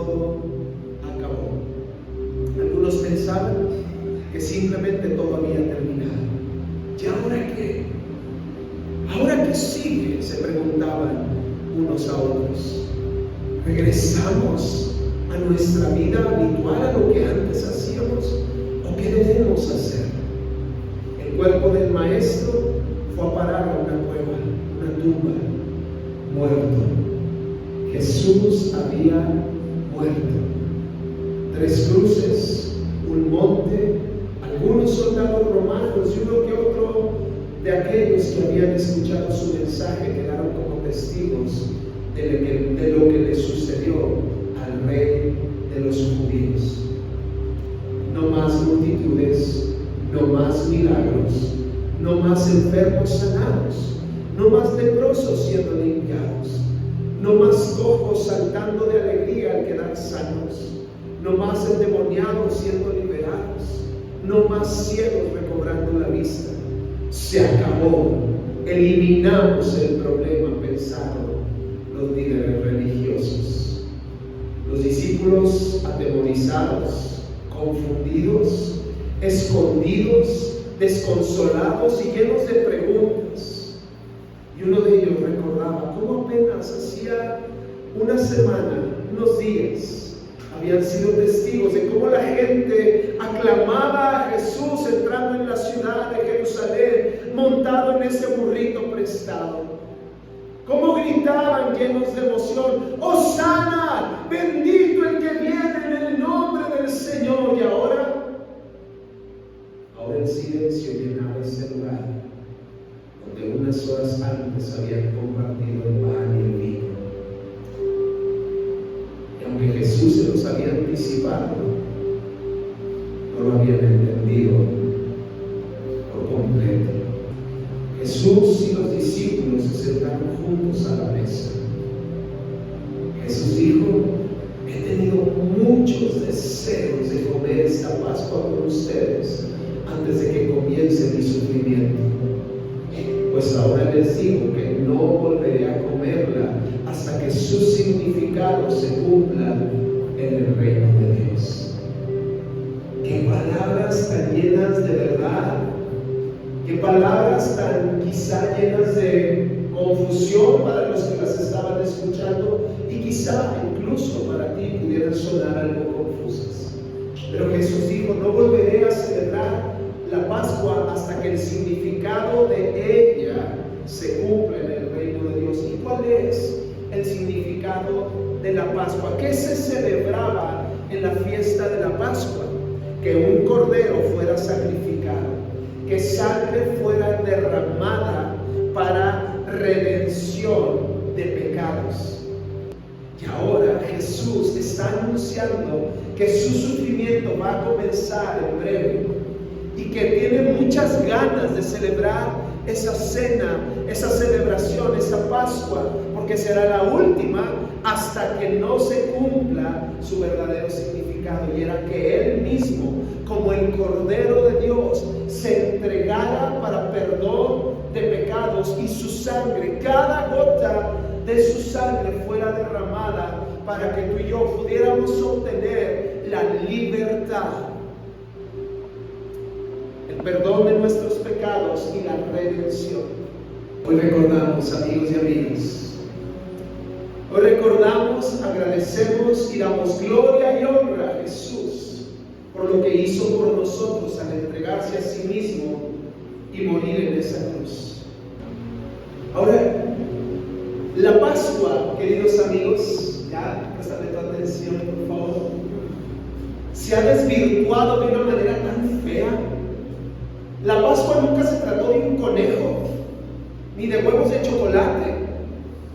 todo acabó. Algunos pensaban que simplemente todo había terminado. ¿Y ahora qué? ¿Ahora qué sigue?, se preguntaban unos a otros. ¿Regresamos a nuestra vida habitual, a lo que antes hacíamos? ¿O qué debemos hacer? El cuerpo del maestro fue a parar a una cueva, una tumba, muerto. Jesús había muerto. 3 cruces, un monte, algunos soldados romanos y uno que otro de aquellos que habían escuchado su mensaje quedaron como testigos de lo que le sucedió al rey de los judíos. No más multitudes, no más milagros, no más enfermos sanados, no más leprosos siendo limpiados, no más cojos saltando de alegría al quedar sanos, no más endemoniados siendo liberados, no más ciegos recobrando la vista. Se acabó, eliminamos el problema, pensaron los líderes religiosos. Los discípulos atemorizados, confundidos, escondidos, desconsolados y llenos de preguntas. Y uno de ellos recordaba cómo apenas hacía una semana, unos días, habían sido testigos de cómo la gente aclamaba a Jesús entrando en la ciudad de Jerusalén, montado en ese burrito prestado. Cómo gritaban llenos de emoción: ¡Hosana! ¡Bendito el que viene en el nombre del Señor! Y ahora el silencio llenaba ese lugar donde unas horas antes habían compartido el pan y el vino. Y aunque Jesús se los había anticipado, no lo habían entendido por completo. Jesús y los discípulos se sentaron juntos a la mesa. Jesús dijo: he tenido muchos deseos de comer esta Pascua con ustedes antes de que comience mi sufrimiento. Pues ahora les digo que no volveré a comerla hasta que sus significados se cumplan en el reino de Dios. Qué palabras tan llenas de verdad, qué palabras tan quizá llenas de confusión para los que las estaban escuchando, y quizá incluso para ti pudieran sonar algo confusas. Pero Jesús dijo: no volveré a celebrar la Pascua hasta que el significado de ella se cumpla en el reino de Dios. ¿Y cuál es el significado de la Pascua? ¿Qué se celebraba en la fiesta de la Pascua? Que un cordero fuera sacrificado, que sangre fuera derramada para redención de pecados. Y ahora Jesús está anunciando que su sufrimiento va a comenzar en breve y que tiene muchas ganas de celebrar esa cena, esa celebración, esa Pascua, porque será la última hasta que no se cumpla su verdadero significado, y era que Él mismo, como el Cordero de Dios, se entregara para perdón de pecados, y su sangre, cada gota de su sangre fuera derramada para que tú y yo pudiéramos obtener la libertad, el perdón de nuestros pecados y la redención. Hoy recordamos, amigos y amigas, hoy recordamos, agradecemos y damos gloria y honra a Jesús por lo que hizo por nosotros al entregarse a sí mismo y morir en esa cruz. Ahora, la Pascua, queridos amigos, ya préstame tu atención, por favor, se ha desvirtuado de una manera tan fea. La Pascua nunca se trató de un conejo, ni de huevos de chocolate,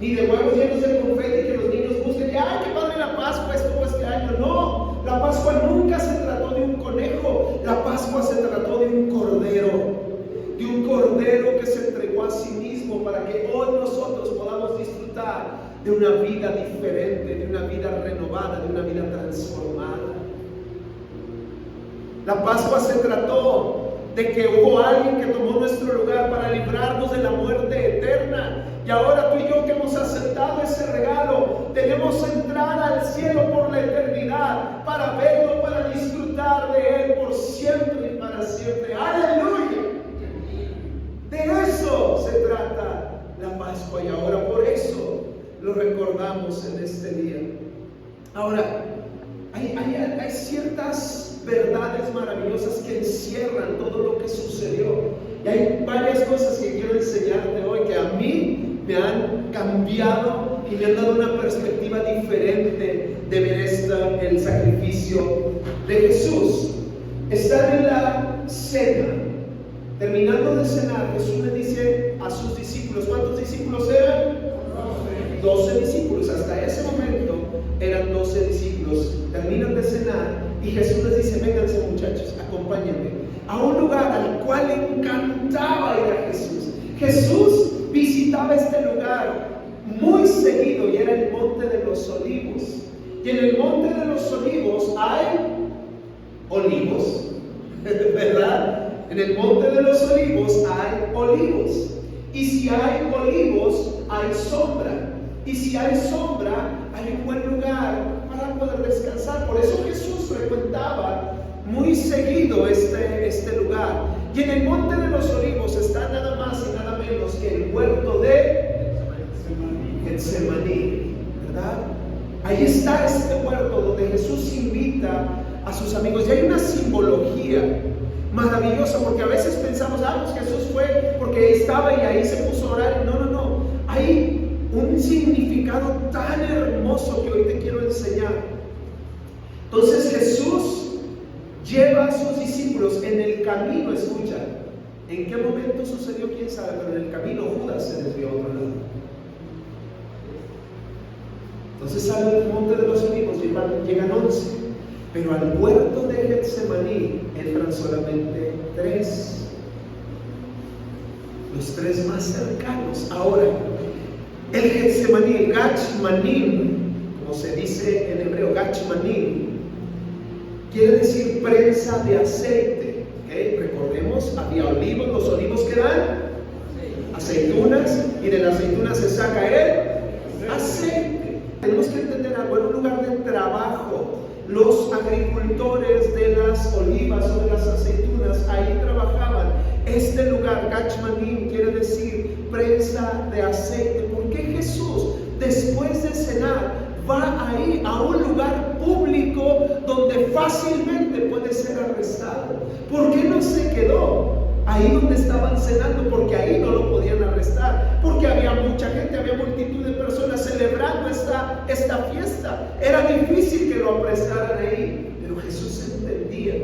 ni de huevos llenos de confeti que los niños busquen. ¡Ay, qué padre la Pascua estuvo este año! No, la Pascua nunca se trató de un conejo. La Pascua se trató de un cordero que se entregó a sí mismo para que hoy nosotros podamos disfrutar de una vida diferente, de una vida renovada, de una vida transformada. La Pascua se trató de que hubo alguien que tomó nuestro lugar para librarnos de la muerte eterna, y ahora tú y yo que hemos aceptado ese regalo tenemos entrada al cielo por la eternidad. encontramos en este día. Ahora, hay ciertas verdades maravillosas que encierran todo lo que sucedió. Y hay varias cosas que quiero enseñarte hoy que a mí me han cambiado y me han dado una perspectiva diferente de ver el sacrificio de Jesús. Están en la cena, terminando de cenar. Jesús le dice a sus discípulos, ¿cuántos discípulos eran? 12 discípulos. Hasta ese momento eran 12 discípulos. Terminan de cenar y Jesús les dice: vénganse, muchachos, acompáñenme a un lugar al cual le encantaba ir a Jesús. Jesús visitaba este lugar muy seguido y era el Monte de los Olivos. Y en el Monte de los Olivos hay olivos, ¿verdad? En el Monte de los Olivos hay olivos. Y si hay olivos, hay sombra. Y si hay sombra, hay un buen lugar para poder descansar. Por eso Jesús frecuentaba muy seguido este lugar. Y en el Monte de los Olivos está nada más y nada menos que el huerto de Getsemaní, ¿verdad? Ahí está este huerto donde Jesús invita a sus amigos. Y hay una simbología maravillosa, porque a veces pensamos, pues Jesús fue porque estaba y ahí se puso a orar. No. Hay un significado tan hermoso que hoy te quiero enseñar. Entonces Jesús lleva a sus discípulos en el camino. Escucha, ¿en qué momento sucedió? Quién sabe, pero en el camino Judas se desvió a otro lado. Entonces salen del Monte de los Olivos, llegan 11, pero al huerto de Getsemaní entran solamente 3, los 3 más cercanos. Ahora, el Getsemaní, el Gachmanim, como se dice en hebreo, Gachmanim, quiere decir prensa de aceite. ¿Okay? Recordemos, había olivos, los olivos que dan aceitunas, y de las aceitunas se saca el aceite. Tenemos que entender algo, en un lugar de trabajo, los agricultores de las olivas o de las aceitunas, ahí trabajaban. Este lugar, Gachmanim, quiere decir prensa de aceite. ¿Por qué Jesús, después de cenar, va ahí a un lugar público donde fácilmente puede ser arrestado? ¿Por qué no se quedó ahí donde estaban cenando? Porque ahí no lo podían arrestar, porque había mucha gente, había multitud de personas celebrando esta fiesta. Era difícil que lo apresaran ahí, pero Jesús entendía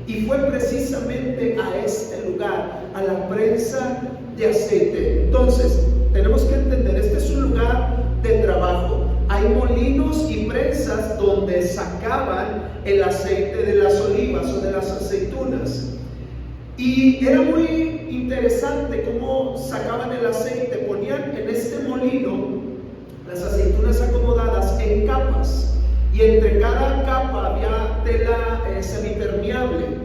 y fue precisamente a este lugar, a la prensa de aceite. Entonces, tenemos que entender, este es un lugar de trabajo. Hay molinos y prensas donde sacaban el aceite de las olivas o de las aceitunas. Y era muy interesante cómo sacaban el aceite. Ponían en este molino las aceitunas acomodadas en capas, y entre cada capa había tela semipermeable.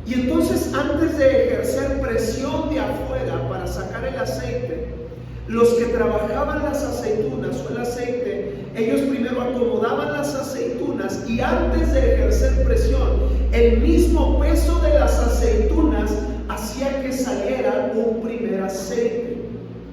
Y entonces, antes de ejercer presión de afuera para sacar el aceite, los que trabajaban las aceitunas o el aceite, ellos primero acomodaban las aceitunas, y antes de ejercer presión, el mismo peso de las aceitunas hacía que saliera un primer aceite.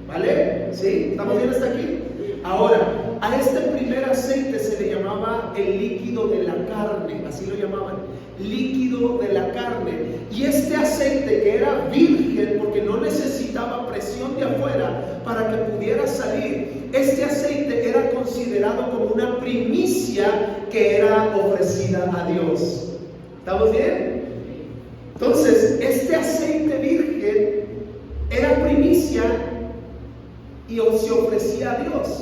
¿Vale? ¿Sí? ¿Estamos bien hasta aquí? Ahora, a este primer aceite se le llamaba el líquido de la carne, así lo llamaban, líquido de la carne. Y este aceite, que era virgen porque no necesitaba presión de afuera para que pudiera salir, este aceite era considerado como una primicia que era ofrecida a Dios. ¿Estamos bien? Entonces, este aceite virgen era primicia y se ofrecía a Dios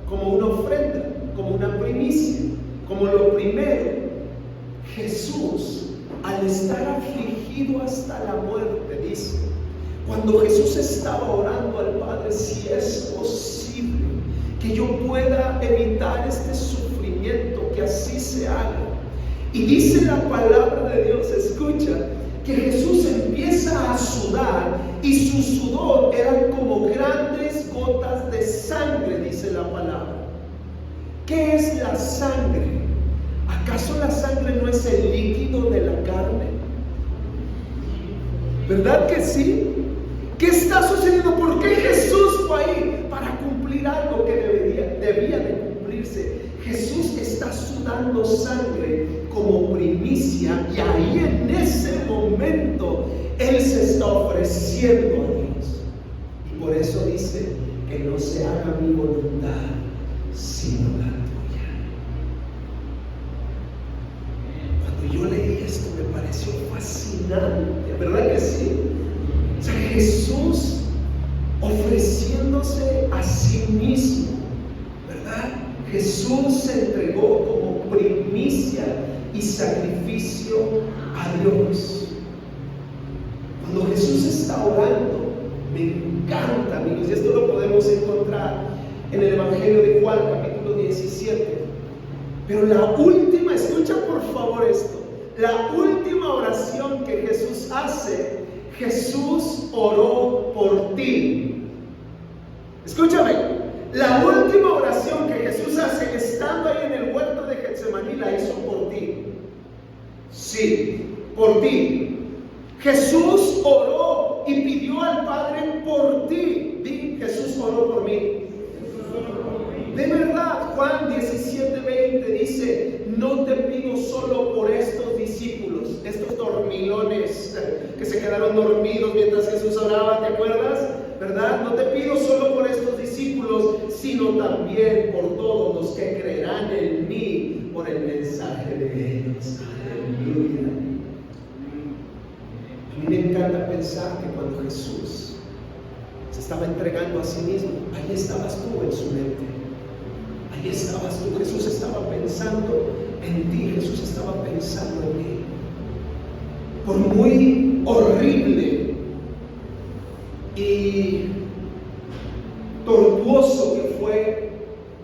como una ofrenda, como una primicia, como lo primero. Jesús, al estar afligido hasta la muerte, dice, cuando Jesús estaba orando al Padre: si es posible que yo pueda evitar este sufrimiento, que así se haga. Y dice la palabra de Dios, escucha, que Jesús empieza a sudar, y su sudor eran como grandes gotas de sangre, dice la palabra. ¿Qué es la sangre? ¿Acaso la sangre no es el líquido de la carne? ¿Verdad que sí? ¿Qué está sucediendo? ¿Por qué Jesús fue ahí? Para cumplir algo que debía de cumplir. fíjese, Jesús está sudando sangre como primicia y ahí en ese momento Él se está ofreciendo a Dios. Y por eso dice que no se haga mi voluntad sino la tuya. Cuando yo leí esto me pareció fascinante, ¿verdad que sí? O sea, Jesús ofreciéndose a sí mismo, ¿verdad? Jesús se entregó como primicia y sacrificio a Dios. Cuando Jesús está orando, me encanta, amigos, y esto lo podemos encontrar en el Evangelio de Juan, capítulo 17. Pero la última, escucha por favor esto, la última oración que Jesús hace, Jesús oró por ti. Escúchame, la última oración que Jesús hace estando ahí en el huerto de Getsemaní la hizo por ti. Sí, por ti. Jesús oró y pidió al Padre por ti. Di, Jesús oró por mí. De verdad, Juan 17:20 dice: no te pido solo por estos discípulos, estos dormilones que se quedaron dormidos mientras Jesús oraba, ¿te acuerdas? ¿Verdad? No te pido solo por estos discípulos, sino también por todos los que creerán en mí por el mensaje de ellos. Aleluya. A mí me encanta pensar que cuando Jesús se estaba entregando a sí mismo, ahí estabas tú en su mente. Ahí estabas tú. Jesús estaba pensando en ti. Jesús estaba pensando en ti. Por muy horrible y tortuoso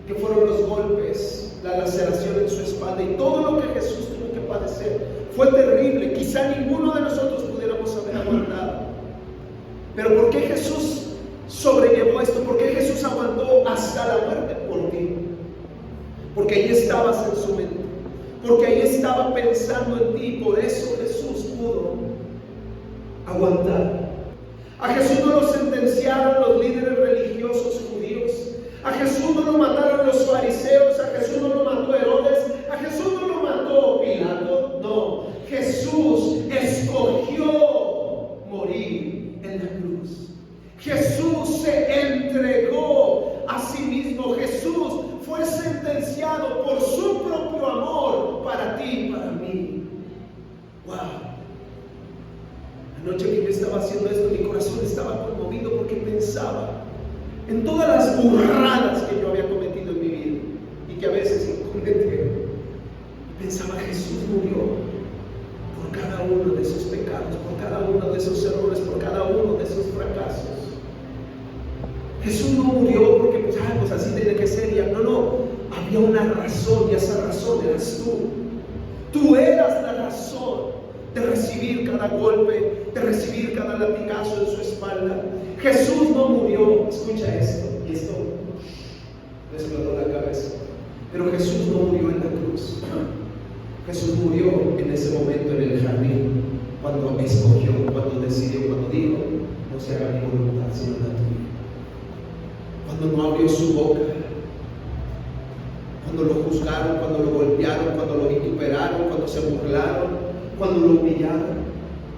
que fueron los golpes, la laceración en su espalda y todo lo que Jesús tuvo que padecer, fue terrible. Quizá ninguno de nosotros pudiéramos haber aguantado. Pero ¿por qué Jesús sobrellevó esto? ¿Por qué Jesús aguantó hasta la muerte? Por ti. Porque ahí estabas en su mente, porque ahí estaba pensando en ti. Por eso Jesús pudo aguantar. A Jesús no lo sentenciaron los líderes religiosos judíos, a Jesús no lo mataron los fariseos, a Jesús no lo mató Herodes, a Jesús no lo mató Pilato. No, Jesús escogió morir en la cruz. Jesús se entregó a sí mismo. Jesús fue sentenciado por su propio amor para ti y para mí. Wow. Anoche que yo estaba haciendo esto, mi corazón estaba conmovido porque pensaba en todas las burradas que yo había cometido en mi vida y que a veces cometí. Pensaba, Jesús murió por cada uno de esos pecados, por cada uno de esos errores, por cada uno de esos fracasos. Jesús no murió porque pues así tiene que ser. Ya. No, había una razón y esa razón eras tú. Tú eras la razón de recibir cada golpe, de recibir cada latigazo en su espalda. Jesús no murió, escucha esto, y esto me explotó la cabeza. Pero Jesús no murió en la cruz. Jesús murió en ese momento en el jardín, cuando escogió, cuando decidió, cuando dijo: no se haga mi voluntad sino la tuya. Cuando no abrió su boca, cuando lo juzgaron, cuando lo golpearon, cuando lo vituperaron, cuando se burlaron, cuando lo humillaron.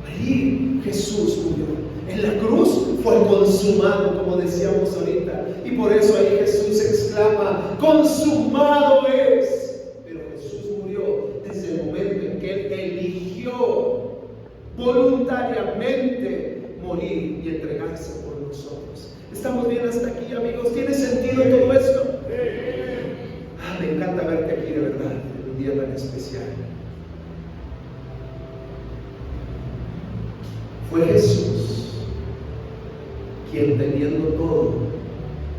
Ahí Jesús murió. En la cruz fue consumado, como decíamos ahorita, y por eso ahí Jesús exclama: consumado es. Pero Jesús murió desde el momento en que Él eligió voluntariamente morir y entregarse por nosotros. ¿Estamos bien hasta aquí, amigos? ¿Tiene sentido todo esto? Me encanta verte aquí, de verdad, en un día tan especial. Fue Jesús quien, teniendo todo,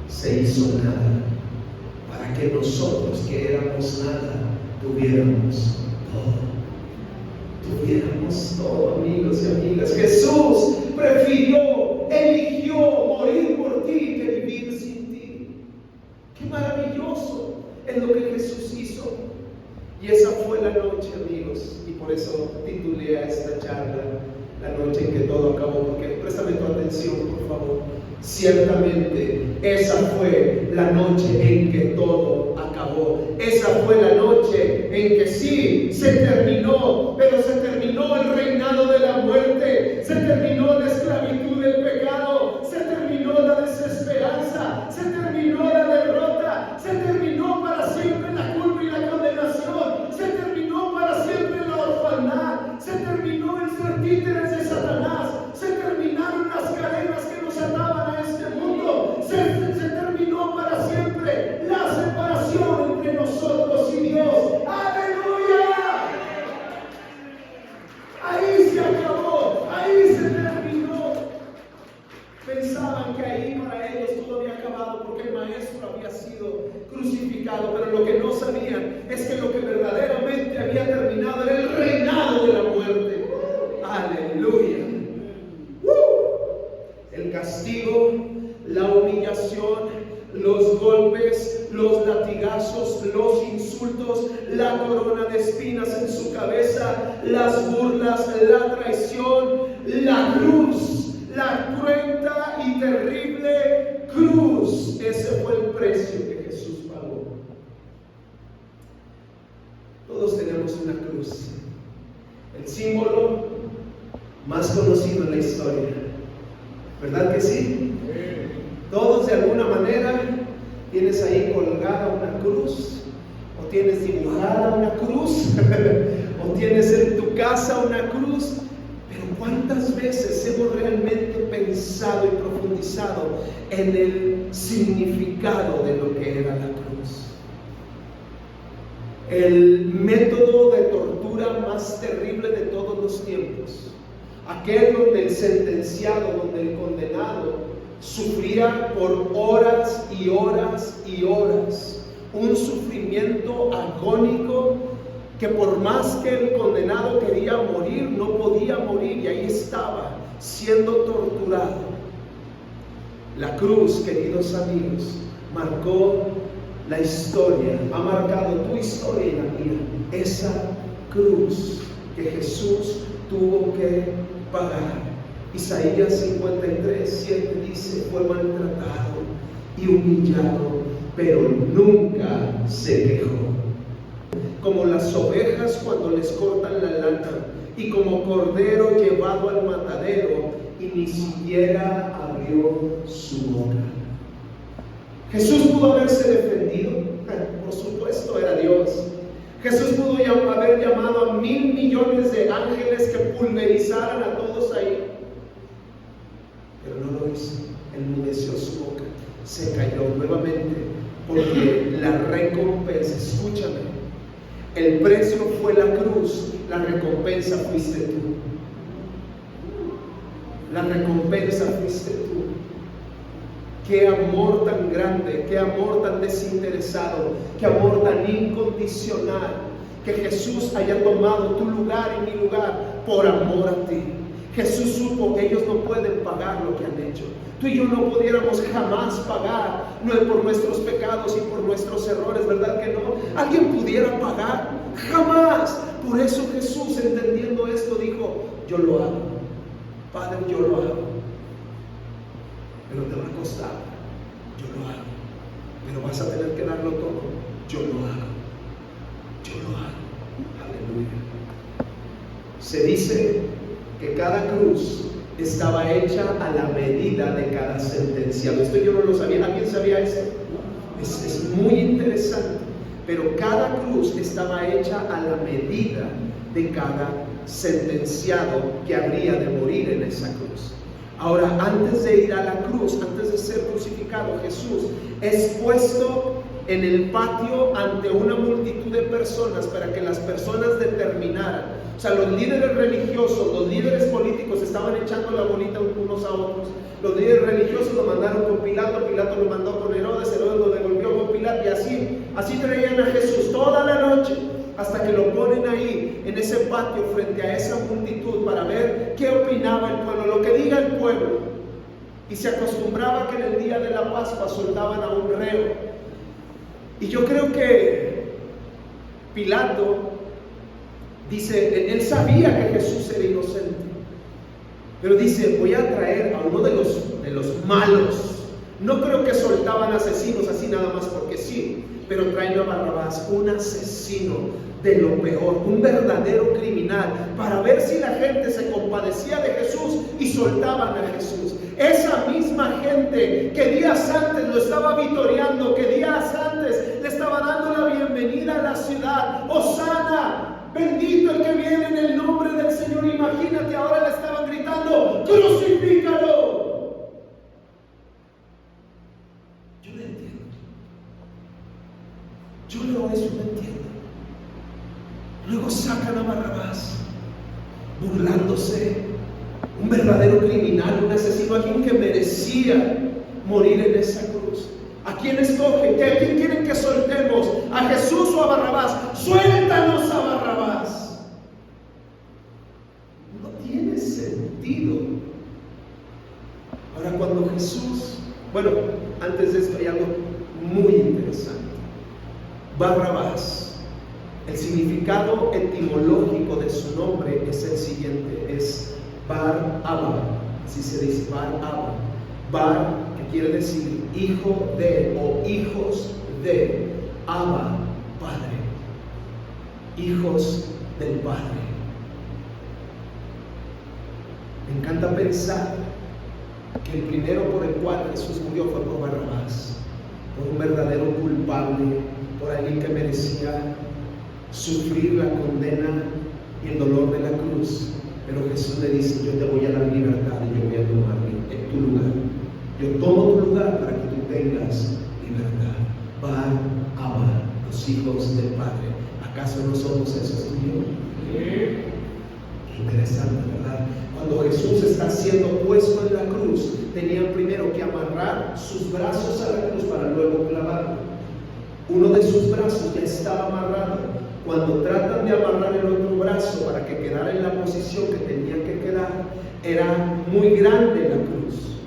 se hizo nada, para que nosotros que éramos nada tuviéramos todo. Tuviéramos todo, amigos y amigas. Jesús eligió morir por ti que vivir sin ti. Qué maravilloso es lo que Jesús hizo. Y esa fue la noche, amigos, y por eso titulé a esta charla La noche en que todo acabó, porque préstame tu atención, por favor. Ciertamente esa fue la noche en que todo acabó. acabó. Esa fue la noche en que sí, se terminó, pero se terminó el reinado de la muerte, se terminó la esclavitud del pecado, se terminó la desesperanza, se terminó la derrota, se terminó para siempre la culpa y la condenación, se terminó para siempre la orfandad, se terminó el ser títeres de Satanás, se terminaron las cadenas que nos ataban a este mundo, se terminó para siempre la separación entre nosotros y Dios. ¡Aleluya! Ahí se acabó, ahí se terminó. Pensaban que ahí para ellos todo había acabado porque el maestro había sido crucificado, pero lo que no sabían es que lo que verdaderamente había terminado era el reinado de la muerte. ¡Aleluya! El castigo, la humillación, los golpes, los latigazos, los insultos, la corona de espinas en su cabeza, las burlas, la traición, la cruz, la cruenta y terrible cruz. Ese fue el precio que Jesús pagó. Todos tenemos una cruz, el símbolo más conocido en la historia, ¿verdad que sí? Todos de alguna manera tienes ahí colgada una cruz, o tienes dibujada una cruz, o tienes en tu casa una cruz. Pero ¿cuántas veces hemos realmente pensado y profundizado en el significado de lo que era la cruz? El método de tortura más terrible de todos los tiempos, aquel donde el sentenciado, donde el condenado sufría por horas y horas y horas, un sufrimiento agónico que por más que el condenado quería morir, no podía morir, y ahí estaba siendo torturado. La cruz, queridos amigos, marcó la historia, ha marcado tu historia y la mía. Esa cruz que Jesús tuvo que pagar. Isaías 53:7 dice: fue maltratado y humillado, pero nunca se quejó. Como las ovejas cuando les cortan la lana, y como cordero llevado al matadero, y ni siquiera abrió su boca. Jesús pudo haberse defendido, por supuesto, era Dios. Jesús pudo haber llamado a 1,000 millones de ángeles que pulverizaran a todos ahí, pero no lo hizo. Enmudeció su boca, se cayó nuevamente, porque la recompensa, escúchame, el precio fue la cruz, la recompensa fuiste tú. La recompensa fuiste tú. Qué amor tan grande, qué amor tan desinteresado, qué amor tan incondicional, que Jesús haya tomado tu lugar y mi lugar por amor a ti. Jesús supo que ellos no pueden pagar lo que han hecho. Tú y yo no pudiéramos jamás pagar, no es por nuestros pecados y por nuestros errores, ¿verdad que no? ¿Alguien pudiera pagar? Jamás. Por eso Jesús, entendiendo esto, dijo: yo lo hago, Padre, yo lo hago, pero te va a costar. Yo lo hago, pero vas a tener que darlo todo. Yo lo hago, yo lo hago. Aleluya. Se dice que cada cruz estaba hecha a la medida de cada sentenciado. Esto yo no lo sabía. ¿Alguien sabía eso? Es muy interesante. Pero cada cruz estaba hecha a la medida de cada sentenciado que habría de morir en esa cruz. Ahora, antes de ir a la cruz, antes de ser crucificado, Jesús es puesto en el patio ante una multitud de personas para que las personas determinaran. O sea, los líderes religiosos, los líderes políticos estaban echando la bolita unos a otros. Los líderes religiosos lo mandaron con Pilato, Pilato lo mandó con Herodes, Herodes lo devolvió con Pilato, y así traían a Jesús toda la noche, hasta que lo ponen ahí en ese patio frente a esa multitud para ver qué opinaba el pueblo, lo que diga el pueblo. Y se acostumbraba que en el día de la Pascua soltaban a un reo. Y yo creo que Pilato dice, él sabía que Jesús era inocente, pero dice: voy a traer a uno de los malos. No creo que soltaban asesinos así nada más porque sí. pero traen a Barrabás, un asesino de lo peor, un verdadero criminal, para ver si la gente se compadecía de Jesús y soltaban a Jesús. Esa misma gente que días antes lo estaba vitoreando, que días antes le estaba dando la bienvenida a la ciudad, Hosana, bendito el que viene en el nombre del Señor. Imagínate, ahora le estaban gritando, crucifícalo. Yo no entiendo. Yo leo eso y no entiendo. Luego sacan a Barrabás, burlándose, un verdadero criminal, un asesino, alguien que merecía morir en esa cruz. ¿A quién escogen? ¿A quién quieren que soltemos? ¿A Jesús o a Barrabás? Suéltanos a Barrabás. No tiene sentido. Ahora, cuando Jesús, bueno, antes de esto hay algo muy interesante. Barrabás, el significado etimológico de su nombre es el siguiente, es Bar Abba, así se dice, Bar Abba. Bar, que quiere decir hijo de o hijos de, Abba, Padre, hijos del Padre. Me encanta pensar que el primero por el cual Jesús murió fue por Barrabás, por un verdadero culpable, por alguien que merecía sufrir la condena y el dolor de la cruz. Pero Jesús le dice, yo te voy a dar libertad y yo voy a tomar en tu lugar. Yo tomo tu lugar para que tú tengas libertad. Bar Abba, los hijos del Padre. ¿Acaso no somos esos tú y yo? Qué interesante, ¿verdad? Cuando Jesús está siendo puesto en la cruz, tenían primero que amarrar sus brazos a la cruz para luego clavarlo. Uno de sus brazos ya estaba amarrado. Cuando tratan de amarrar el otro brazo para que quedara en la posición que tenía que quedar, era muy grande la cruz.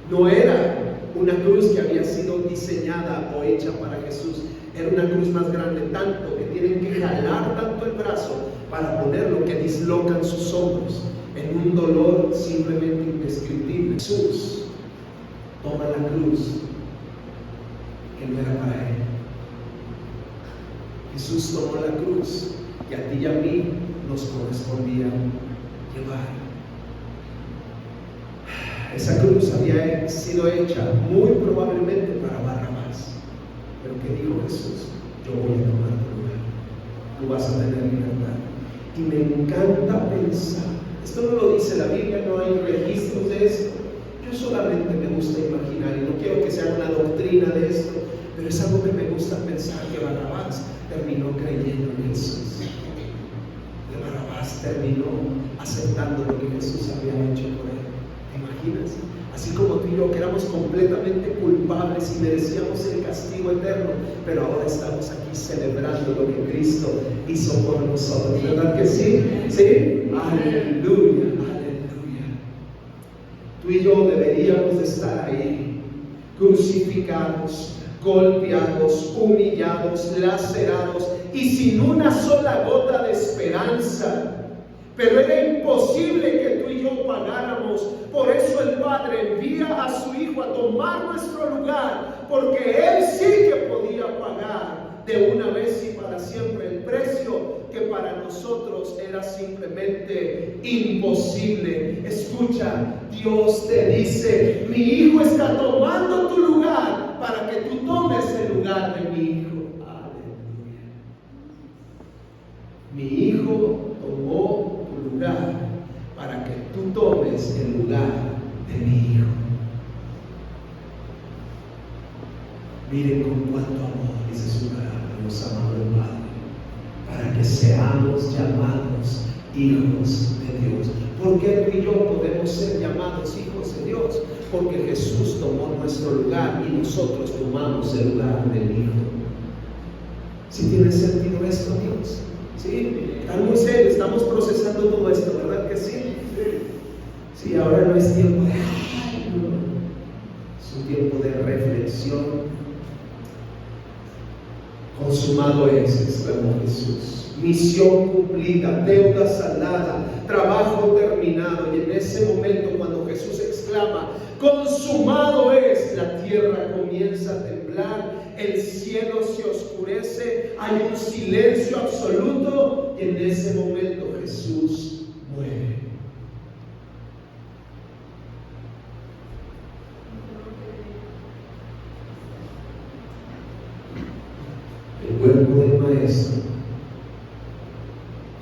No era una cruz que había sido diseñada o hecha para Jesús. Era una cruz más grande, tanto que tienen que jalar tanto el brazo para ponerlo que dislocan sus hombros en un dolor simplemente indescriptible. Jesús toma la cruz que no era para él. Jesús tomó la cruz que a ti y a mí nos correspondía llevar. Esa cruz había sido hecha muy probablemente para Barrabás, pero ¿qué dijo Jesús? Yo voy a tomar tu lugar, tú vas a tener libertad. Y me encanta pensar, esto no lo dice la Biblia, no hay registros de esto, yo solamente me gusta imaginar, y no quiero que sea una doctrina de esto, pero es algo que me gusta pensar, que Barrabás terminó creyendo en Jesús, que Barrabás terminó aceptando lo que Jesús había hecho por él. ¿Te imaginas? Así como tú y yo, que éramos completamente culpables y merecíamos el castigo eterno, pero ahora estamos aquí celebrando lo que Cristo hizo por nosotros, ¿verdad que sí? ¿Sí? Aleluya, aleluya. Tú y yo deberíamos de estar ahí, crucificados, golpeados, humillados, lacerados y sin una sola gota de esperanza. Pero era imposible que tú y yo pagáramos. Por eso el Padre envía a su Hijo a tomar nuestro lugar, porque Él sí que podía pagar de una vez y para siempre el precio que para nosotros era simplemente imposible. Escucha, Dios te dice, mi Hijo está tomando tu lugar para que tú tomes el lugar de mi Hijo. Aleluya. Mi Hijo tomó tu lugar para que tú tomes el lugar de mi Hijo. Miren con cuánto amor, dice su palabra, nos ha amado el Padre, para que seamos llamados hijos de Dios. ¿Por qué tú y yo podemos ser llamados hijos de Dios? Porque Jesús tomó nuestro lugar y nosotros tomamos el lugar del Hijo. ¿Sí tiene sentido esto, Dios? ¿Sí? Está muy serio, estamos procesando todo esto, ¿verdad que sí? Sí, ahora no es tiempo de... es un tiempo de reflexión. Consumado es, exclamó Jesús. Misión cumplida, deuda saldada, trabajo terminado. Y en ese momento, cuando Jesús exclama, consumado es, la tierra comienza a temblar. el cielo se oscurece, hay un silencio absoluto y en ese momento Jesús muere. El cuerpo del maestro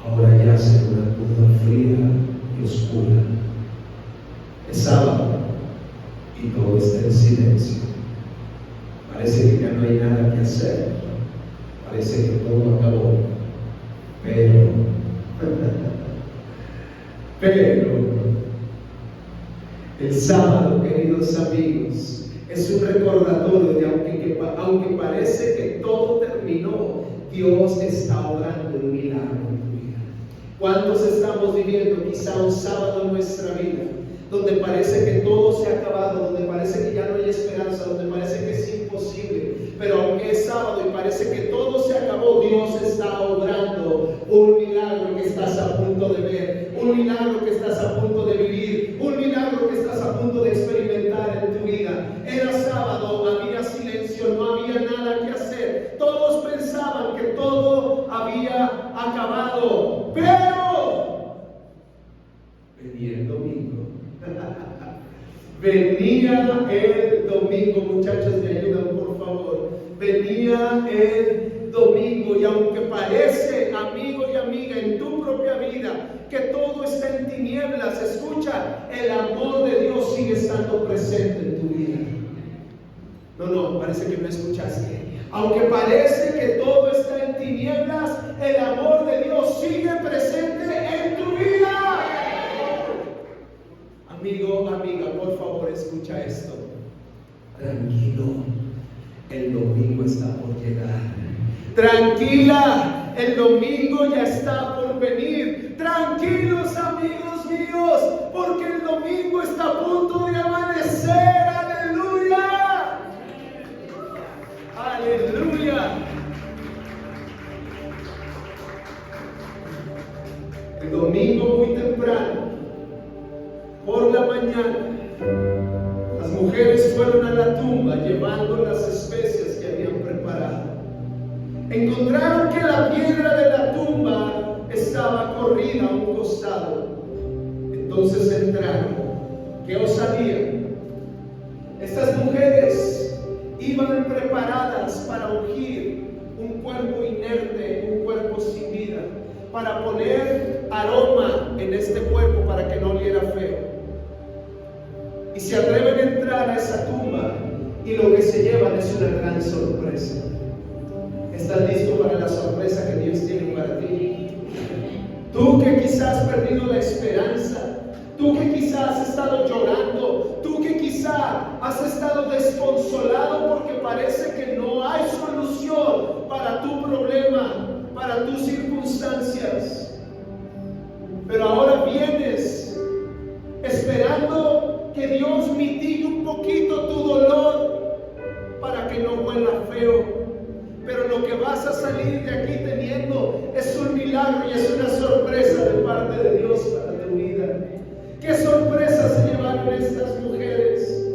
ahora yace en una tumba fría y oscura. Es sábado y todo está en silencio. Parece que ya no hay nada que hacer. Parece que todo acabó. Pero el sábado, queridos amigos, es un recordatorio de aunque parece que todo terminó, Dios está obrando un milagro en tu vida. ¿Cuántos estamos viviendo quizá un sábado en nuestra vida donde parece que todo se ha acabado, donde parece que ya no hay esperanza, donde parece que es imposible? Pero aunque es sábado y parece que todo se acabó, Dios está obrando un milagro que estás a punto de ver, un milagro que estás a punto de vivir, un milagro que estás a punto de experimentar en tu vida. Era sábado, había silencio, no había nada que hacer. Todos pensaban que todo había acabado, pero venía el domingo. Venía el domingo, muchachos, me ayudan por favor. Venía el domingo, y aunque parece, amigo y amiga, en tu propia vida que todo está en tinieblas, escucha, el amor de Dios sigue estando presente en tu vida. No, parece que me escuchaste. Aunque parece que todo está en tinieblas, el amor de Dios sigue presente en tu vida. Amigo, amiga, por favor, escucha esto. Tranquilo, el domingo está por llegar. Tranquila, el domingo ya está por venir. Tranquilos, amigos míos, porque el domingo está a punto de amanecer. ¡Aleluya! ¡Aleluya! El domingo muy temprano, por la mañana, las mujeres fueron a la tumba llevando las especias que habían preparado. Encontraron que la piedra de la tumba estaba corrida a un costado. Entonces entraron. ¿Qué osadía? Estas mujeres iban preparadas para ungir un cuerpo inerte, un cuerpo sin vida, para poner aroma en este cuerpo para que no oliera feo. Y se atreven a entrar a esa tumba y lo que se llevan es una gran sorpresa. ¿Estás listo para la sorpresa que Dios tiene para ti? Tú que quizás has perdido la esperanza, tú que quizás has estado llorando, tú que quizás has estado desconsolado porque parece que no hay solución para tu problema, para tus circunstancias. Pero ahora vienes esperando que Dios mitigue un poquito tu dolor para que no huela feo. Pero lo que vas a salir de aquí teniendo es un milagro y es una sorpresa de parte de Dios para tu vida. ¿Qué sorpresa se llevaron estas mujeres?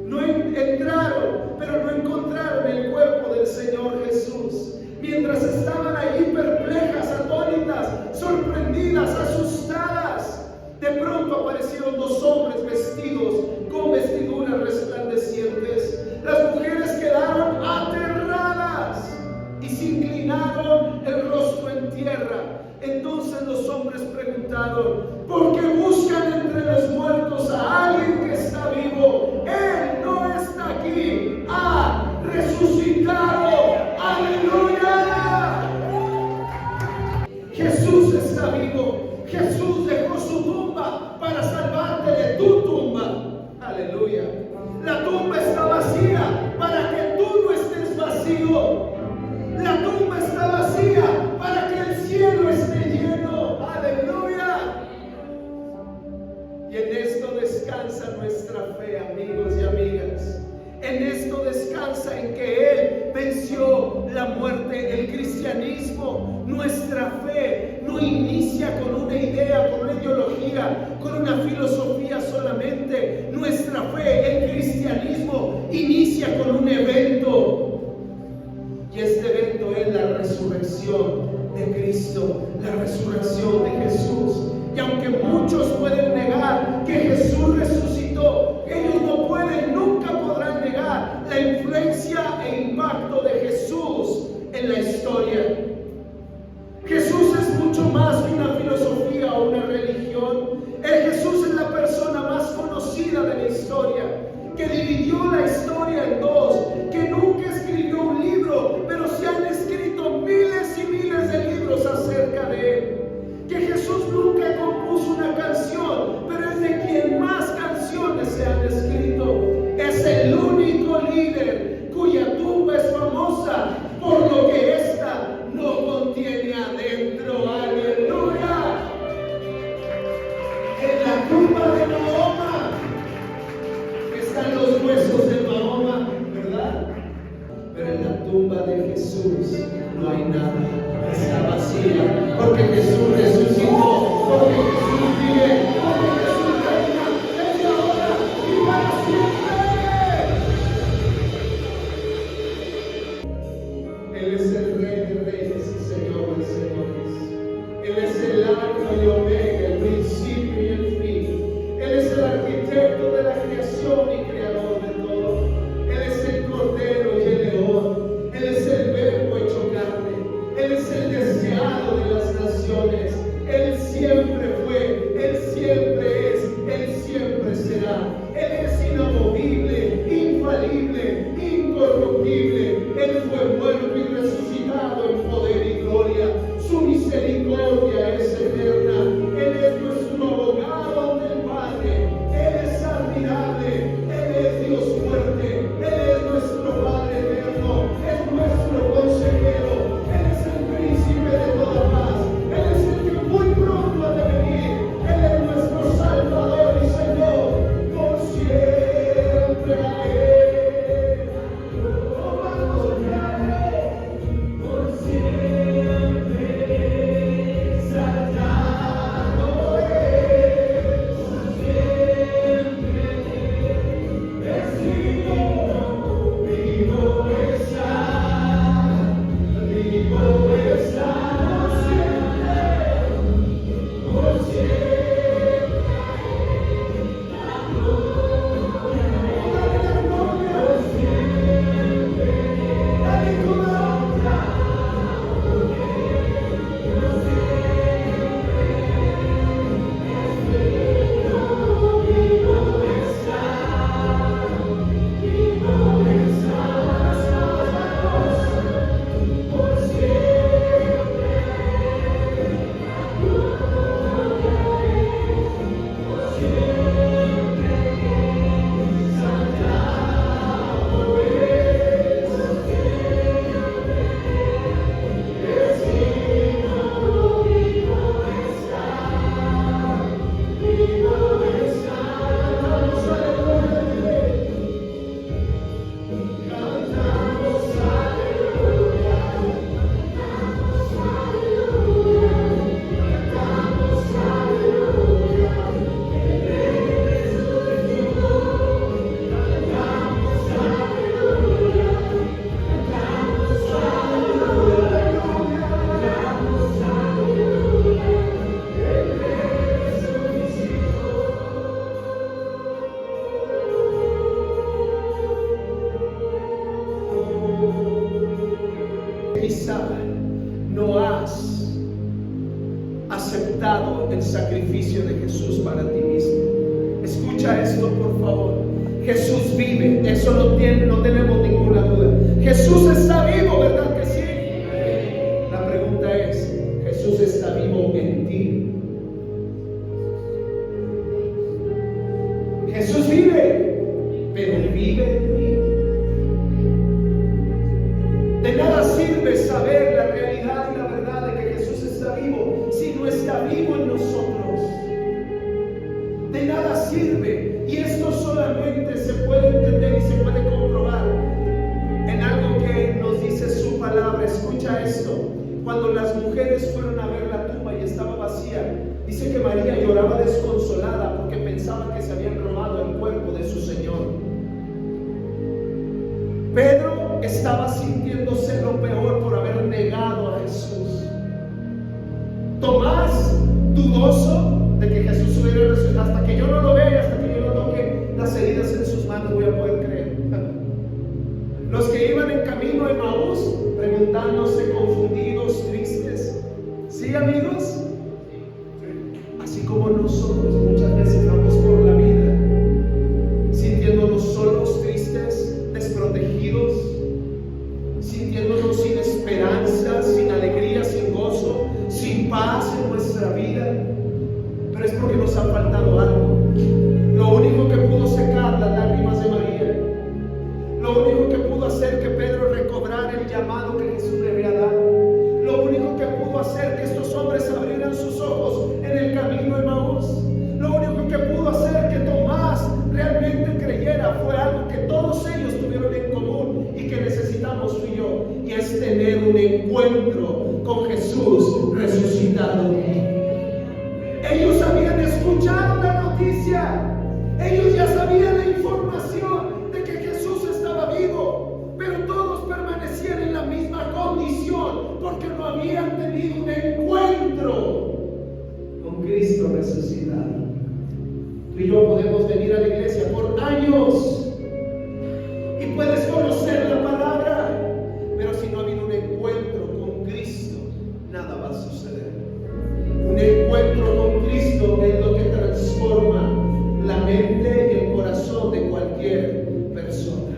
No entraron, pero no encontraron el cuerpo del Señor Jesús. Mientras estaban ahí perplejas, atónitas, sorprendidas, asustadas, de pronto aparecieron dos hombres vestidos con vestiduras resplandecientes. Las mujeres quedaron aterradas y se inclinaron el rostro en tierra. Entonces los hombres preguntaron: ¿por qué buscan entre los muertos a alguien que está vivo? Él no está aquí, ha resucitado. ¡Aleluya! Jesús está vivo. Jesús dejó su tumba para salvarte de tu tumba. ¡Aleluya! La tumba está vacía para que tú no estés vacío. La tumba está vacía para que el cielo esté lleno. ¡Aleluya! Y en esto descansa nuestra fe, amigos y amigas. En esto descansa en que Él venció la muerte. El cristianismo, nuestra fe, no inicia con una idea, con una ideología, con una filosofía solamente. Nuestra fe, el cristianismo, inicia con un evento. resurrección de Cristo, la resurrección de Jesús. Y aunque muchos pueden negar que Jesús resucitó, ellos no pueden, nunca podrán negar la influencia e impacto de Jesús en la historia. Jesús es mucho más que una filosofía o una religión. Jesús es la persona más conocida de la historia, que dividió la historia en dos, que nunca escribió un libro, pero se han escrito miles y miles de libros acerca de él. Que Jesús nunca compuso una canción, pero es de quien más canciones se han escrito. Es el único líder cuya tumba es famosa por lo que ésta no contiene adentro. ¡Aleluya! En la tumba de Mahoma están los huesos de Mahoma, ¿verdad? Pero en la tumba de Jesús no hay nada, está vacía, porque Jesús resucitó, porque Jesús vive, porque Jesús reina desde ahora y para siempre. Él es el Rey de Reyes y Señor de Señores. Él es el Alfa y Omega, el principio y el fin. Él es el arquitecto de la creación y creador de todo. Él es el Cordero y el León. Él es el Verbo hecho carne. Él es el deseado de las naciones. Él siempre fue, Él siempre es, Él siempre será. Él es inamovible, infalible, incorruptible. Él fue muerto y resucitado en poder y gloria. Su misericordia es eterna. Él es nuestro abogado ante el Padre. Él es admirable. Él es Dios fuerte. Él es nuestro Padre eterno. Es nuestro consejero. Él es el príncipe de toda paz. Él es el que muy pronto ha de venir. Él es nuestro Salvador y Señor. Por siempre a Él. Oh, vamos a Él. Por siempre exaltado es. Por siempre es vivo, vivo está, vivo está por siempre. Quizá no has aceptado el sacrificio de Jesús para ti mismo. Escucha esto, por favor. Jesús vive, eso no tenemos ninguna duda. Jesús está vivo, ¿verdad que sí? La pregunta es, ¿Jesús está vivo en ti? Jesús vive, pero vive en mí. De nada sirve saber la realidad y la verdad de que Jesús está vivo si no está vivo en nosotros. De nada sirve, y esto solamente se puede entender y se puede comprobar en algo que nos dice su palabra. Escucha esto: cuando las mujeres fueron a ver la tumba y estaba vacía, dice que María lloraba desconsolada porque pensaba que se habían robado el cuerpo de su Señor. Pedro estaba sintiéndose lo peor por haber negado a Jesús. Tomás, dudoso de que Jesús hubiera resucitado, hasta que yo no lo vea, hasta que yo no toque las heridas en sus manos, voy a poder creer. Los que iban en camino a Emaús, preguntándose, confundidos, tristes. ¿Sí, amigos? Así como nosotros muchas veces vamos por la vida, sintiéndonos solos, tristes, desprotegidos, sintiéndonos sin esperanza, sin alegría, sin gozo, sin paz en nuestra vida. Pero es porque nos ha faltado algo. Lo único que pudo secar las lágrimas de María, lo único que pudo hacer que Pedro recobrara el llamado que Jesús le había dado, lo único que pudo hacer que estos hombres abrieran sus ojos en el camino de Emaús, lo único que pudo hacer que Tomás realmente creyera, fue algo que todos ellos tuvieron en común y que necesitamos tú y yo, y es tener un encuentro con Jesús resucitado. Ellos habían escuchado la noticia, ellos ya sabían la información de que Jesús estaba vivo, pero todos permanecían en la misma condición porque no habían tenido un encuentro con Cristo resucitado. Tú y yo podemos venir a la iglesia por años y puedes conocer la palabra, pero si no ha habido un encuentro con Cristo, nada va a suceder. Un encuentro con Cristo es lo que transforma la mente y el corazón de cualquier persona.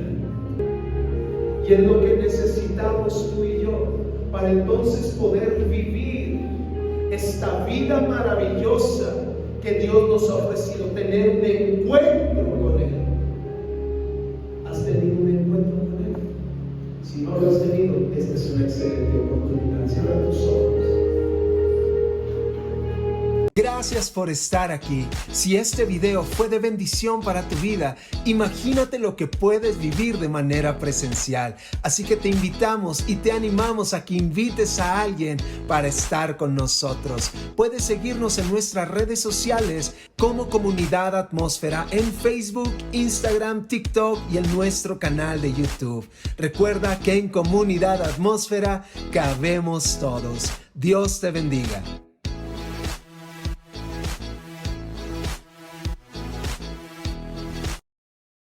Y es lo que necesitamos tú y yo para entonces poder vivir esta vida maravillosa que Dios nos ha ofrecido, tener un encuentro con Él. ¿Has tenido un encuentro con Él? Si no lo has tenido, esta es una excelente oportunidad. Cierra tus ojos. Gracias por estar aquí. Si este video fue de bendición para tu vida, imagínate lo que puedes vivir de manera presencial. Así que te invitamos y te animamos a que invites a alguien para estar con nosotros. Puedes seguirnos en nuestras redes sociales como Comunidad Atmósfera en Facebook, Instagram, TikTok y en nuestro canal de YouTube. Recuerda que en Comunidad Atmósfera cabemos todos. Dios te bendiga.